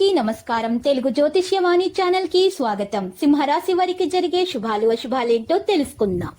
అందరికీ నమస్కారం. తెలుగు జ్యోతిష్యవాణి ఛానల్ కి స్వాగతం. సింహరాశి వారికి జరిగే శుభాలు అశుభాలేంటో తెలుసుకుందాం.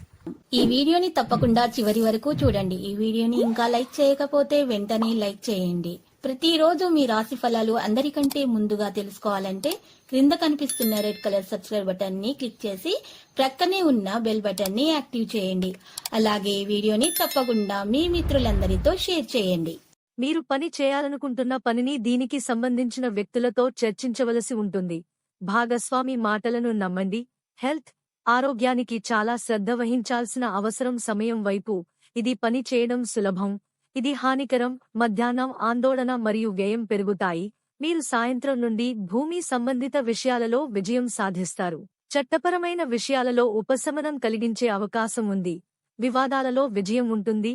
ఈ వీడియోని తప్పకుండా చివరి వరకు చూడండి. ఈ వీడియోని ఇంకా లైక్ చేయకపోతే వెంటనే లైక్ చేయండి. ప్రతిరోజు మీ రాశి ఫలాలు అందరికంటే ముందుగా తెలుసుకోవాలంటే క్రింద కనిపిస్తున్న రెడ్ కలర్ సబ్స్క్రైబ్ బటన్ ని క్లిక్ చేసి ప్రక్కనే ఉన్న బెల్ బటన్ ని యాక్టివ్ చేయండి. అలాగే ఈ వీడియోని తప్పకుండా మీ మిత్రులందరితో షేర్ చేయండి. మీరు పని చేయాలనుకుంటున్న పనిని దీనికి సంబంధించిన వ్యక్తులతో చర్చించవలసి ఉంటుంది. భాగస్వామి మాటలను నమ్మండి. హెల్త్, ఆరోగ్యానికి చాలా శ్రద్ధ వహించాల్సిన అవసరం. సమయం వైపు ఇది పని చేయడం సులభం, ఇది హానికరం. మధ్యాహ్నం ఆందోళన మరియు వ్యయం పెరుగుతాయి. మీరు సాయంత్రం నుండి భూమి సంబంధిత విషయాలలో విజయం సాధిస్తారు. చట్టపరమైన విషయాలలో ఉపశమనం కలిగించే అవకాశం ఉంది. వివాదాలలో విజయం ఉంటుంది.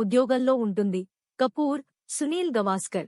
ఉద్యోగంలో ఉంటుంది. కపూర్, సునీల్ గవాస్కర్.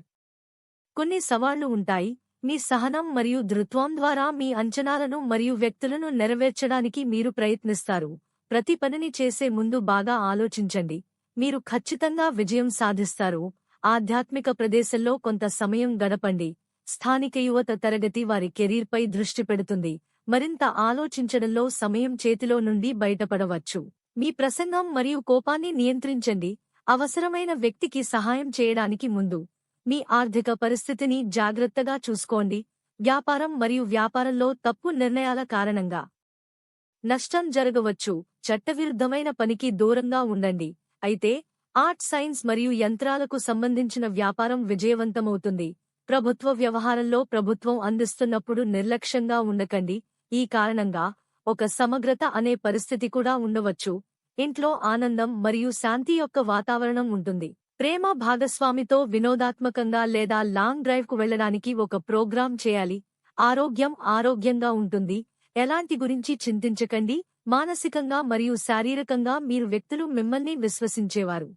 కొన్ని సవాళ్లు ఉంటాయి. మీ సహనం మరియు ధృత్వం ద్వారా మీ అంచనాలను మరియు వ్యక్తులను నెరవేర్చడానికి మీరు ప్రయత్నిస్తారు. ప్రతి పనిని చేసే ముందు బాగా ఆలోచించండి. మీరు ఖచ్చితంగా విజయం సాధిస్తారు. ఆధ్యాత్మిక ప్రదేశంలో కొంత సమయం గడపండి. స్థానిక యువత తరగతి వారి కెరీర్పై దృష్టి పెడుతుంది. మరింత ఆలోచించడంలో సమయం చేతిలో నుండి బయటపడవచ్చు. మీ ప్రసంగం మరియు కోపాన్ని నియంత్రించండి. అవసరమైన వ్యక్తికి సహాయం చేయడానికి ముందు మీ ఆర్థిక పరిస్థితిని జాగ్రత్తగా చూసుకోండి. వ్యాపారం మరియు వ్యాపారంలో తప్పు నిర్ణయాల కారణంగా నష్టం జరగవచ్చు. చట్టవిరుద్ధమైన పనికి దూరంగా ఉండండి. అయితే ఆర్ట్, సైన్స్ మరియు యంత్రాలకు సంబంధించిన వ్యాపారం విజయవంతమవుతుంది. ప్రభుత్వ వ్యవహారంలో ప్రభుత్వం అందిస్తున్నప్పుడు నిర్లక్ష్యంగా ఉండకండి. ఈ కారణంగా ఒక సమగ్రత అనే పరిస్థితి కూడా ఉండవచ్చు. ఇంట్లో ఆనందం మరియు శాంతి యొక్క వాతావరణం ఉంటుంది. ప్రేమ భాగస్వామితో వినోదాత్మకంగా లేదా లాంగ్ డ్రైవ్కు వెళ్లడానికి ఒక ప్రోగ్రాం చేయాలి. ఆరోగ్యంగా ఉంటుంది. ఎలాంటి గురించి చింతించకండి. మానసికంగా మరియు శారీరకంగా మీరు వ్యక్తులు మిమ్మల్ని విశ్వసించేవారు.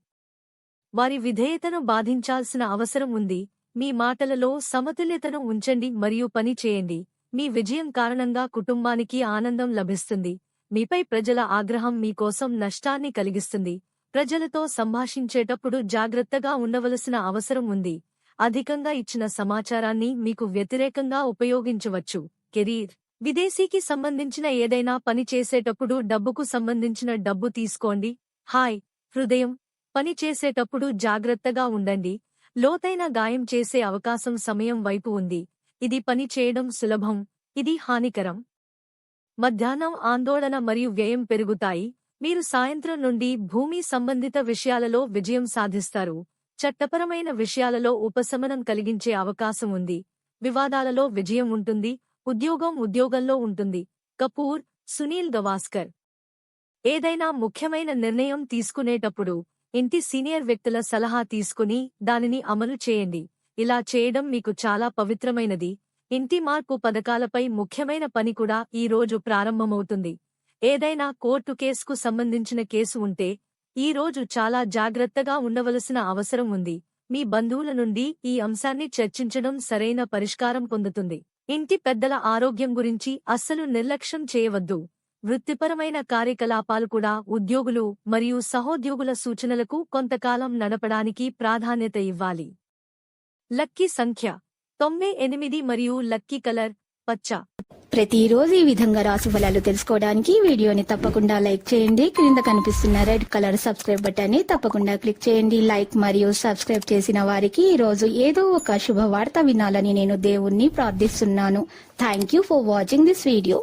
వారి విధేయతను బాధించాల్సిన అవసరం ఉంది. మీ మాటలలో సమతుల్యతను ఉంచండి మరియు పని చేయండి. మీ విజయం కారణంగా కుటుంబానికి ఆనందం లభిస్తుంది. మీపై ప్రజల ఆగ్రహం మీకోసం నష్టాన్ని కలిగిస్తుంది. ప్రజలతో సంభాషించేటప్పుడు జాగ్రత్తగా ఉండవలసిన అవసరం ఉంది. అధికంగా ఇచ్చిన సమాచారాన్ని మీకు వ్యతిరేకంగా ఉపయోగించవచ్చు. కెరీర్, విదేశీకి సంబంధించిన ఏదైనా పని చేసేటప్పుడు డబ్బుకు సంబంధించిన డబ్బు తీసుకోండి. హృదయం, పని చేసేటప్పుడు జాగ్రత్తగా ఉండండి. లోతైన గాయం చేసే అవకాశం సమయం వైపు ఉంది. ఇది పని చేయడం సులభం, ఇది హానికరం. మధ్యాహ్నం ఆందోళన మరియు వ్యయం పెరుగుతాయి. మీరు సాయంత్రం నుండి భూమి సంబంధిత విషయాలలో విజయం సాధిస్తారు. చట్టపరమైన విషయాలలో ఉపశమనం కలిగించే అవకాశం ఉంది. వివాదాలలో విజయం ఉంటుంది. ఉద్యోగంలో ఉంటుంది. కపూర్, సునీల్ గవాస్కర్. ఏదైనా ముఖ్యమైన నిర్ణయం తీసుకునేటప్పుడు ఇంటి సీనియర్ వ్యక్తుల సలహా తీసుకుని దానిని అమలు చేయండి. ఇలా చేయడం మీకు చాలా పవిత్రమైనది. ఇంటి మార్పు పథకాలపై ముఖ్యమైన పని కూడా ఈ రోజు ప్రారంభమవుతుంది. ఏదైనా కోర్టు కేసుకు సంబంధించిన కేసు ఉంటే ఈ రోజు చాలా జాగ్రత్తగా ఉండవలసిన అవసరం ఉంది. మీ బంధువుల నుండి ఈ అంశాన్ని చర్చించడం సరైన పరిష్కారం పొందుతుంది. ఇంటి పెద్దల ఆరోగ్యం గురించి అస్సలు నిర్లక్ష్యం చేయవద్దు. వృత్తిపరమైన కార్యకలాపాలు కూడా ఉద్యోగులు మరియు సహోద్యోగుల సూచనలకు కొంతకాలం నడపడానికి ప్రాధాన్యత ఇవ్వాలి. లక్కీ సంఖ్య 98 మరియు లక్కీ కలర్ పచ్చ. ప్రతిరోజు ఈ విధంగా రాశి ఫలాలు తెలుసుకోవడానికి వీడియోని తప్పకుండా లైక్ చేయండి. క్రింద కనిపిస్తున్న రెడ్ కలర్ సబ్స్క్రైబ్ బటన్ ని తప్పకుండా క్లిక్ చేయండి. లైక్ మరియు సబ్స్క్రైబ్ చేసిన వారికి ఈ రోజు ఏదో ఒక శుభవార్త వినాలని నేను దేవుణ్ణి ప్రార్థిస్తున్నాను. Thank you for watching this video.